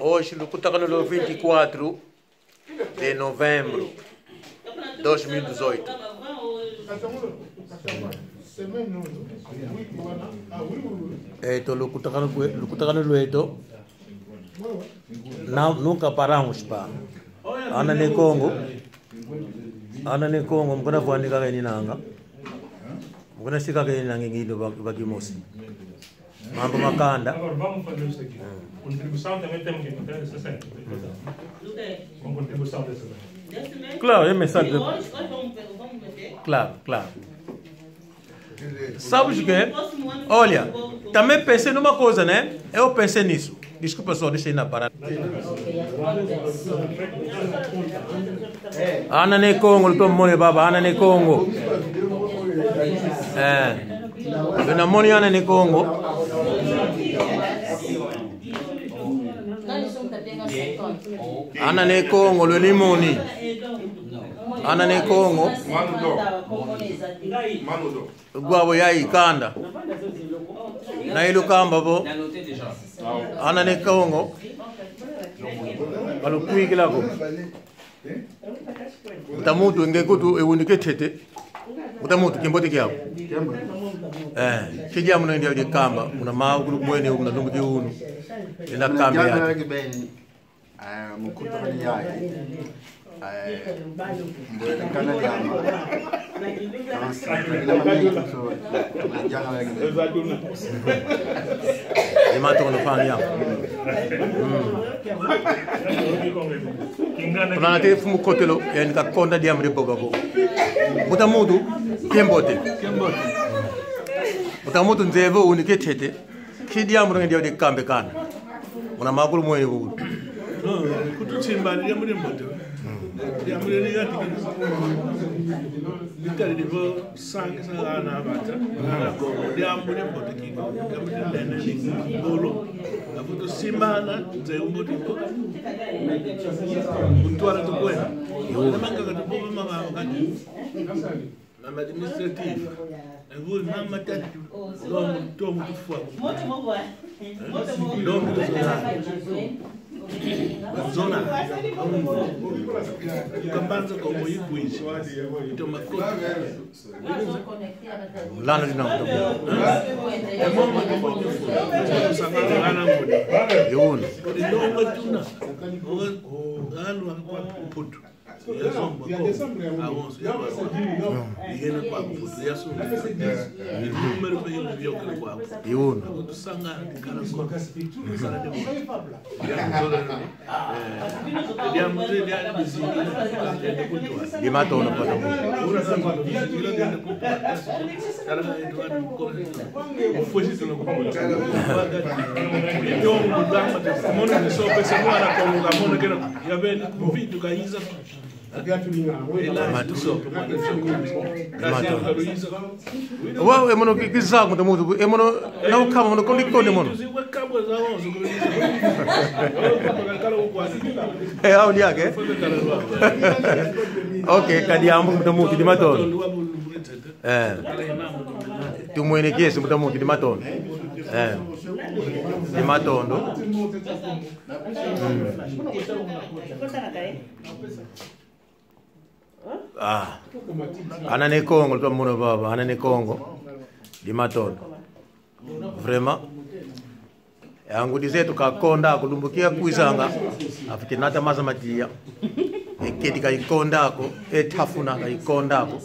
Hoje, no 24 de novembro de 2018. Nunca paramos, pá. Ana ne Congo, mkona fuani kaka ninanga. Mkona shika kaka ninanga ngido bakimosi. Mambo makanda. Agora vamos fazer isso aqui. Contribuição também temos que encontrar essa cena. Com contribuição dessa cena. Claro, é mensagem. Hoje vamos meter. Claro. Sabes o que? Olha, também pensei numa coisa, né? Eu pensei nisso. Desculpa só, deixa eu ir na parada. Ana ne Congo, tô mole baba, Ana ne Congo. Eu namoro Ana ne Congo. Ana ne Congo, lo limoni. Ana ne Congo. Guabo yai kanda. Na ilu kamba bo. Ana ne Congo. Kalau kui kila ko. Utamutu ngekutu ewunike tete. Utamutu kimbote kyao. Kijia muna ndio kamba, una maa guru mwene una dungu di unu. Ina kamba yake. Mkuta kani yai. Kana diama. Imato no fani yao. Tunanate fumu kotelo yani ka konda diam re boga. Utamutu kimbote. Utamutu nzevo unike tete. Kijia muna ndio de kambe kana. Una maa guru mwene unu. Kutuchimba ndi muri mboto. Ya muri ni gati litari divo sang sana bata. Na ko ya muri mboto kingo. Kamuri lene ni bolo. Na kutu simbana ze mboto ko. Mutwara to kwenda. Na manga ka to mama ngani. Na administrative. Na vul mama tatu. Lo to mutufwa. Lo zona kambanza kwa moyikuishi ito makoti Lana dinam to. mama kibojo sangana lana ngoni Yun. ndo ngatuna ngalo kwa putu yasomba ko awonso yena kwa putu yasomba ni numero pe yo kwa Yun. tusanga kana ko sala de dia mzee dia mzee Imato no pada mo. una samba ila de ko cara Eduardo ko fuji tuno ko yo mudama de mono de so pesa mo ana ko mona kena ya ben vitu kaiza Wow, emono kizako ndamutu emono na ukama mono konde mono. Au ni yake. Okay, kadi ambu ndamutu di maton. Tumwene kesi ndamutu di maton. Di matondo. Ana ne Congo to mono baba, ana ne Congo di maton. Vraiment. Yangu dizetu kakonda kulumbukia kuizanga afite nata maza matia. Ekedi ka ikonda ko etafuna ka ikonda ko.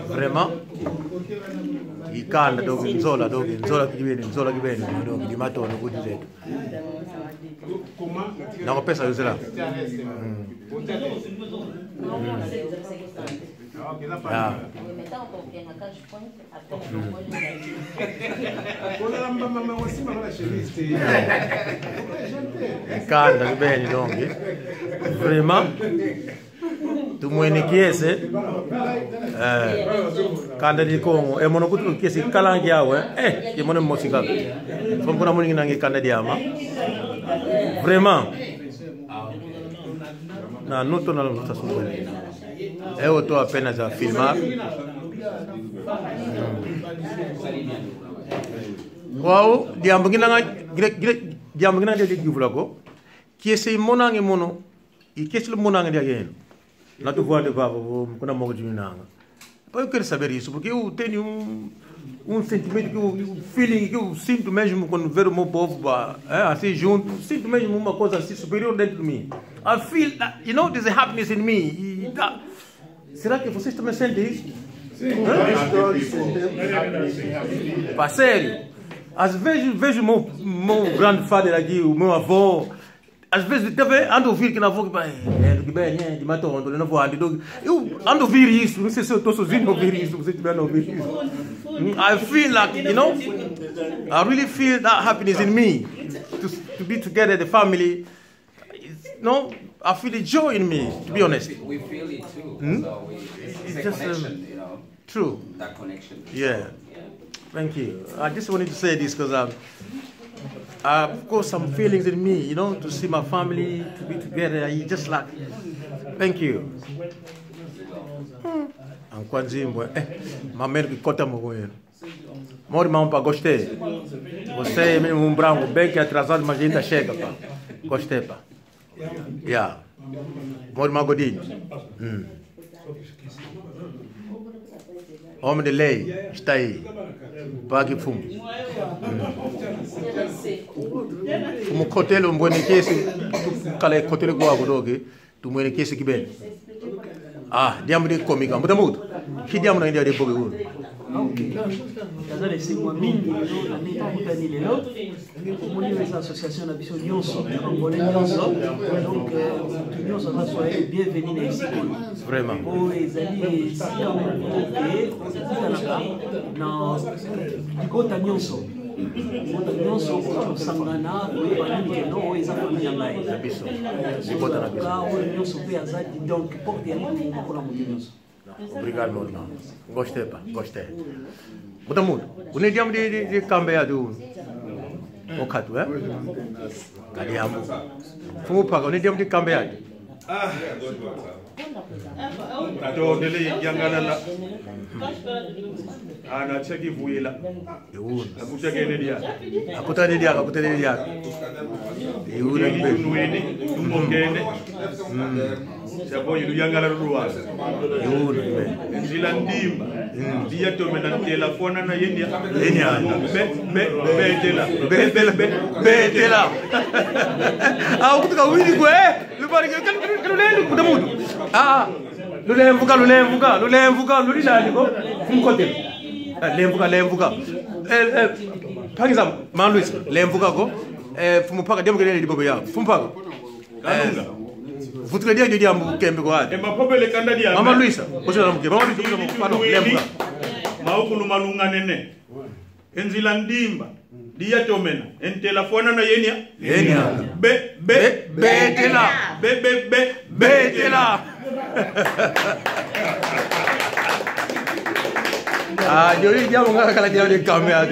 Vraiment. Ikanda dogi nzola kibeni dogi di maton ko dizetu. Na ko pesa yuzela. Kanda bene dongi. Vraiment. Tumwene kiese. Kanda di Congo e mono kutu kiesi kalangi yawe. Ke mono mosika. Fompona moni nangi kanda di ama. Vraiment. Na noto na lo sasuwe. Eu tô apenas a filmar. Wow, diam begina diam begina dia givula ko. Qui essaye monang et mono. E qu'est-ce que le monang dia gen? Na tu voix de baba, kuna mo de nanga. Eu quero saber isso porque eu tenho sentimento que eu feeling que eu sinto mesmo quando vejo o meu povo assim junto, sinto mesmo uma coisa assim superior dentro de mim. I feel that, you know, there's a happiness in me. Será que vocês também sentem isso? Sim. Pá, sério. Às vezes vejo o meu grandfather aqui, o meu avô. Às vezes também ando a ouvir que na avó que bem, de matou ontem, não vou andar. Eu ando a ouvir isso, não sei se eu estou sozinho a ouvir isso, vocês também a ouvir isso. I feel like, you know, I really feel that happiness in me to be together, the family. You know, I feel the joy in me, to be honest. We feel it too. So it's a connection, you know. True. That connection. Yeah. Thank you. I just wanted to say this because I've got some feelings in me, you know, to see my family, to be together. I just like, thank you. Anquanzimbo, mamãe que conta muito. Mori mampa, gostei. Você é mesmo branco, bem que atrasado, mas ainda chega, pá. Gostei, pá. Yeah. Mori magodinho. Homem de lei, está aí. Pague fumo. Fumo cotelo, mbone kesi, kale cotelo go agodoge, tu mbone kesi kiben. Diamo de comica, muda muito. Que diamo na Índia de bogo. C'est moi mingi l'année mutani lelo omoni les associations na biso nyonso ngone nyonso donc nyonso na soyez bienvenue na ici Vraiment. o ezali sika moke na dikota nyonso nyonso sangana oyeba nini keno oyo eza famille ya ngai biso dikota na biso oyo nyonso mpe azali donc porte ya litu mpona moto nyonso. Obrigado, meu irmão. Gostei, pá, gostei. Muda muito. O diamo de cambear do Okato, é? Cadê a mão? Fumo paga, o diamo de cambear. Ato dele yangana na ana cheki vuela. Akuta kene dia. Akuta dia. Yuna nuene, tumongene. Sabo yilu yangala ruwa. Yuna. Nzila ndimba. Dia to mena telefona na yendia. Betela. Ukutuka wini kwe. Lubari kan lelu muda muito. Lulemvuka lulilali ko fumkotel. Lemvuka. Phangisa Man Luis lemvuka ko fumupaka demo kelele dibobo ya. Fumupaka. Vutuka dia dia mukembe ko ade. Mapopele kanda dia. Mama Luisa, osela mukembe. Mama Luisa pano lemvuka. Maukulu malunga nene. Enzila ndimba. Dia tomena. En telefona na yenia. Betela. Yo diamo nga kala dia de camera.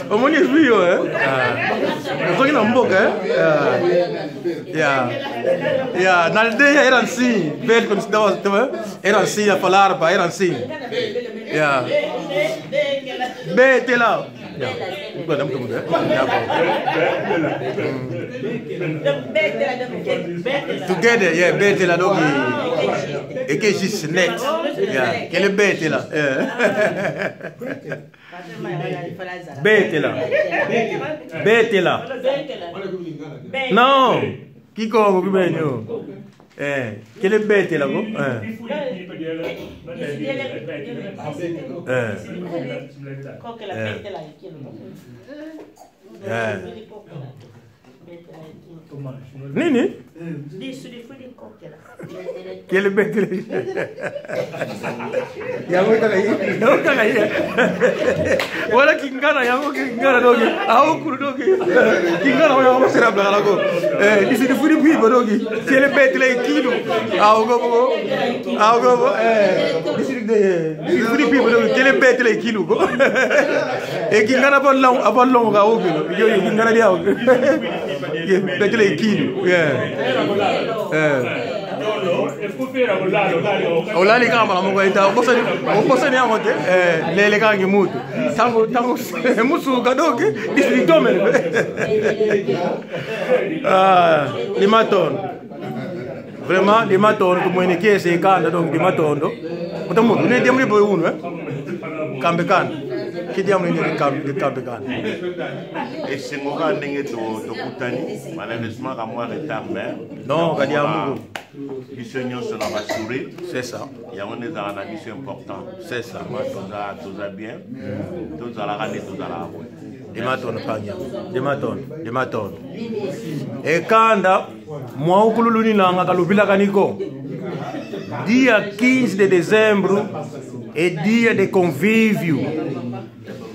Omoni vio Soki na mboka Yeah, na aldeia era assim. Velho quando estava era assim a falar, era assim. Yeah. Betela. Together, yeah, Betela dogi. E che si net. Yeah, che le Betela. Betela. No. Chi come che bene? Che le Betela go? Nini? Che le Betela? Yango kaka wala kingana yango kingana dogi au kuru dogi kingana yango sera bla go disi di furi bi dogi che le Betela kilo au go disi di furi bi dogi che le Betela kilo go e kingana bon long ga o kilo yo kingana dia o Betela kilo Olali kama la mungu ita obosa ni amote lele kangi mutu tangu musu kadoke disitome limaton vraiment limaton to mwene kese kanda donc limatondo utamu ne diamri boy uno kambe kan ki diamri ne kambe kan Et c'est moi qui ai dit malheureusement à moi retard non kadiamu mission sur la rassurer. c'est ça Il y a une mission importante. c'est ça Tout ça bien. Tout à la rade, tout à la route. Dimaton e kanda mwa ukululuni nanga kalupila kaniko dia 15 de dezembro é dia de convívio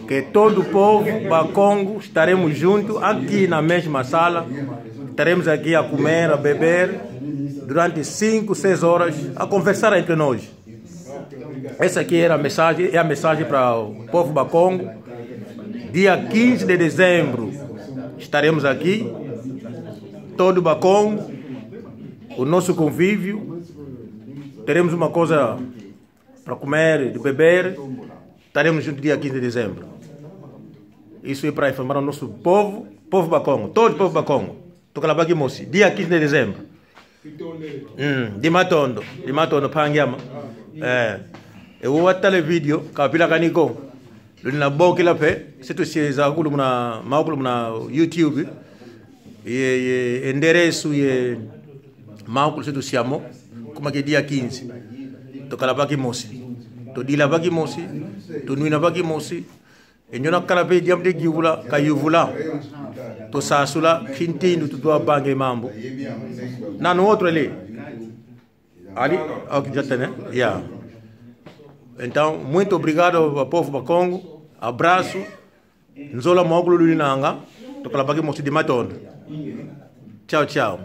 que todo o povo Bakongo estaremos juntos aqui na mesma sala, estaremos aqui a comer, a beber durante 5, 6 horas a conversar entre nós. Essa aqui era a mensagem, é a mensagem para o povo Bakongo. Dia 15 de dezembro estaremos aqui, todo o Bakongo, o nosso convívio, teremos uma coisa para comer, de beber, estaremos juntos dia 15 de dezembro. Isso é para informar o nosso povo Bakongo, todo o povo Bakongo. Tokalabaki Mosi, dia 15 de dezembro. Dimatondo, Pangyama. Eu vou até o vídeo, capila caniko. Luna boki la pe, se tu se zakulu muna maukulu muna YouTube, e endereço e maukulu se tu siamo, como que dia 15, to kalabaki mosi, to dilabaki mosi, to nuinabaki mosi, e nyona kalape diam de giwula kayuvula, to sasula kintindu tu tua bange mambo. Na no outro ali, ali, ok já tem, né? Yeah. Então, muito obrigado ao povo Bakongo. Abraço. Nzola Moglu Lulinanga. Tokalabaki Mosi Dimatondo. Tchau, tchau.